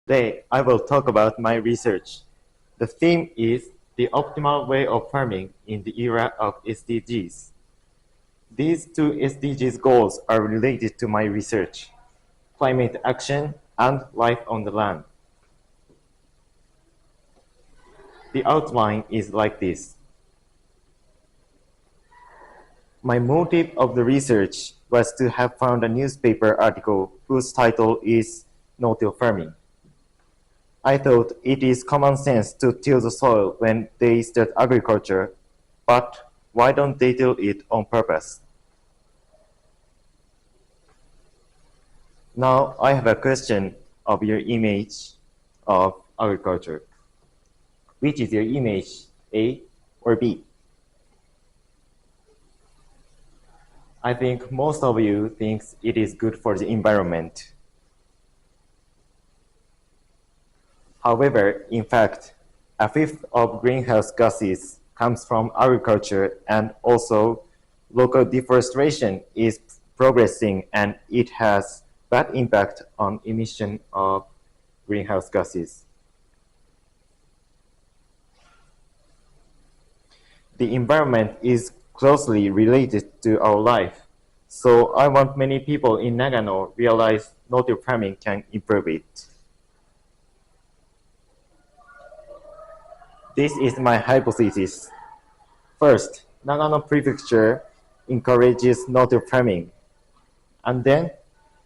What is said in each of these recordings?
Today, I will talk about my research. The theme is the optimal way of farming in the era of SDGs. These two SDGs goals are related to my research: climate action and life on the land. The outline is like this. My motive of the research was to have found a newspaper article whose title is No-till farming. I thought it is common sense to till the soil when they start agriculture, but why don't they till it on purpose? Now I have a question of your image of agriculture. Which is your image, A or B? I think most of you think it is good for the environment. However, in fact, a fifth of greenhouse gases comes from agriculture, and also local deforestation is progressing, and it has bad impact on emission of greenhouse gases. The environment is closely related to our life, so I want many people in Nagano realize no-till farming can improve it. This is my hypothesis. First, Nagano Prefecture encourages no-till farming, and then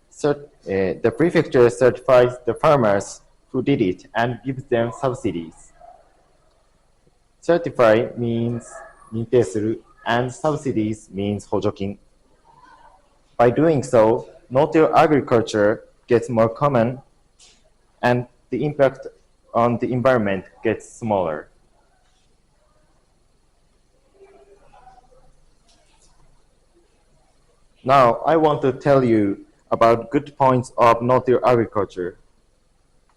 the prefecture certifies the farmers who did it and gives them subsidies. Certify means 認定する and subsidies means 補助金. By doing so, no-till agriculture gets more common and the impact on the environment gets smaller. Now, I want to tell you about good points of no-till agriculture.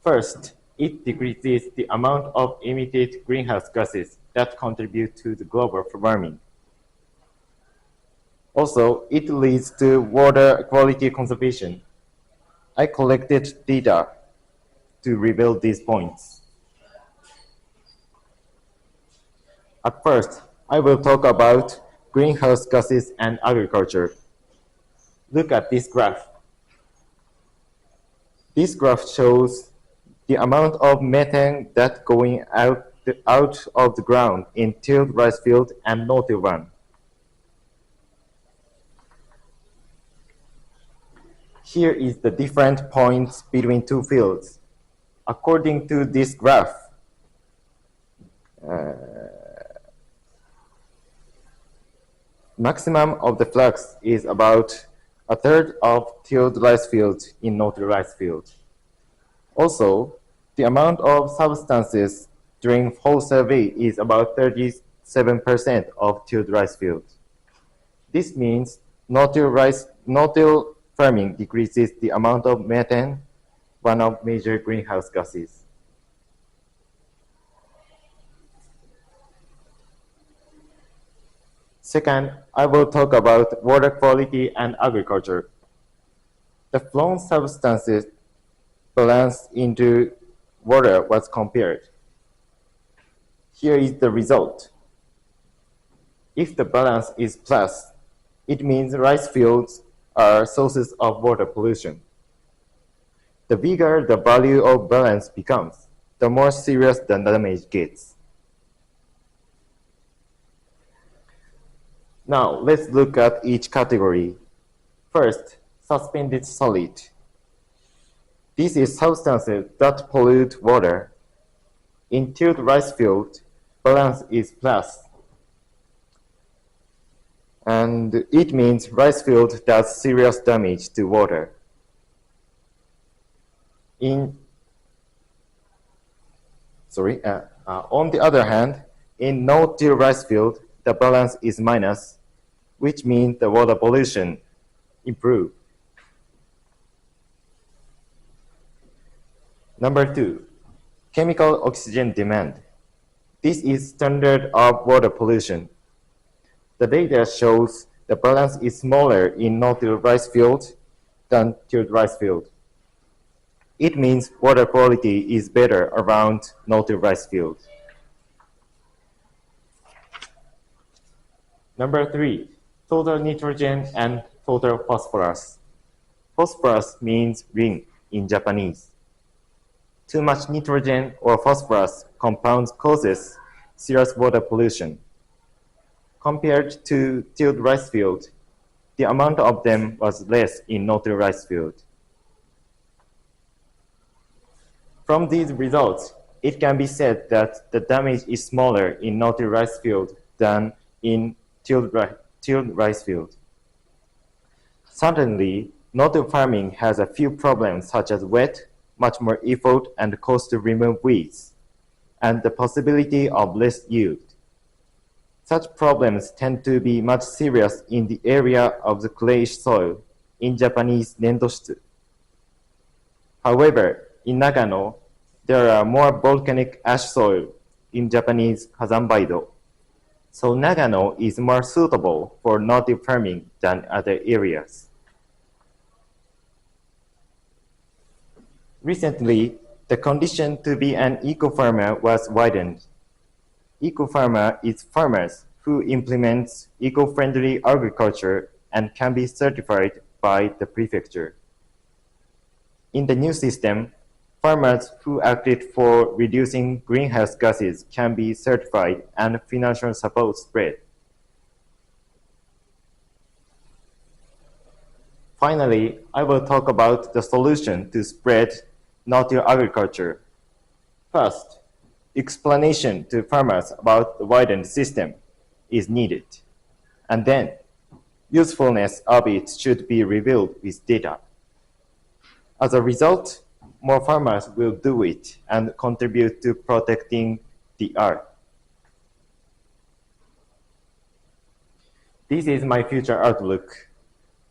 First, it decreases the amount of emitted greenhouse gases that contribute to the global warming. Also, it leads to water quality conservation. I collected data to reveal these points. At first, I will talk about greenhouse gases and agriculture. Look at this graph. This graph shows the amount of methane that going out of the ground in tilled rice field and no-till one. Here is the different points between two fields. According to this graph, maximum of the flux is about a third of tilled rice field in no-till rice field. Also, the amount of substances during whole survey is about 37% of tilled rice field. This means no-till farming decreases the amount of methane, one of major greenhouse gases. Second, I will talk about water quality and agriculture. The flown substances balance into water was compared. Here is the result. If the balance is plus, it means rice fields are sources of water pollution. The bigger the value of balance becomes, the more serious the damage gets. Now, let's look at each category. First, suspended solid. This is substances that pollute water. In tilled rice field, balance is plus. And it means rice field does serious damage to water. On the other hand, in no-till rice field, the balance is minus, which means the water pollution improves. Number 2, chemical oxygen demand. This is standard of water pollution. The data shows the balance is smaller in no-till rice field than tilled rice field. It means water quality is better around native rice fields. Number 3, total nitrogen and total phosphorus. Phosphorus means ring in Japanese. Too much nitrogen or phosphorus compounds causes serious water pollution. Compared to tilled rice field, the amount of them was less in no-till rice field. From these results, it can be said that the damage is smaller in no-till rice field than in tilled rice field. Certainly, no-till farming has a few problems such as wet, much more effort and cost to remove weeds, and the possibility of less yield. Such problems tend to be much serious in the area of the clayish soil, in Japanese nendoshitsu. However, in Nagano, there are more volcanic ash soil, in Japanese kazanbaido. So Nagano is more suitable for no-till farming than other areas. Recently, the condition to be an eco-farmer was widened. Eco-farmer is farmers who implement eco-friendly agriculture and can be certified by the prefecture. In the new system, farmers who acted for reducing greenhouse gases can be certified and financial support spread. Finally, I will talk about the solution to spread no-till agriculture. First, explanation to farmers about the widened system is needed, and then usefulness of it should be revealed with data. As a result, more farmers will do it and contribute to protecting the earth. This is my future outlook.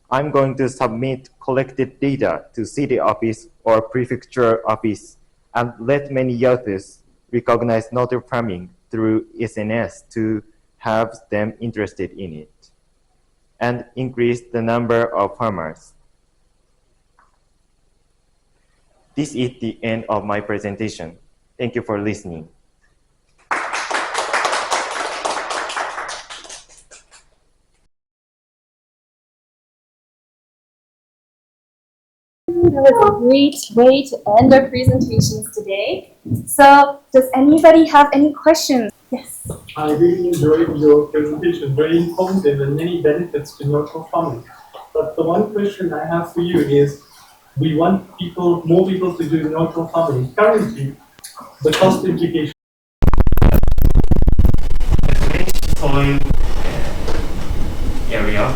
I'm going to submit collected data to city office or prefecture office and let many youths recognize no-till farming through SNS to have them interested in it and increase the number of farmers. This is the end of my presentation. Thank you for listening. That was a great way to end our presentations today. So, does anybody have any questions? Yes. I really enjoyed your presentation, very informative and many benefits to no-till farming. But the one question I have for you is, we want more people to do no-till farming. Currently, the cost implication. Soil area,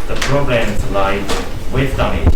the problems like wet damage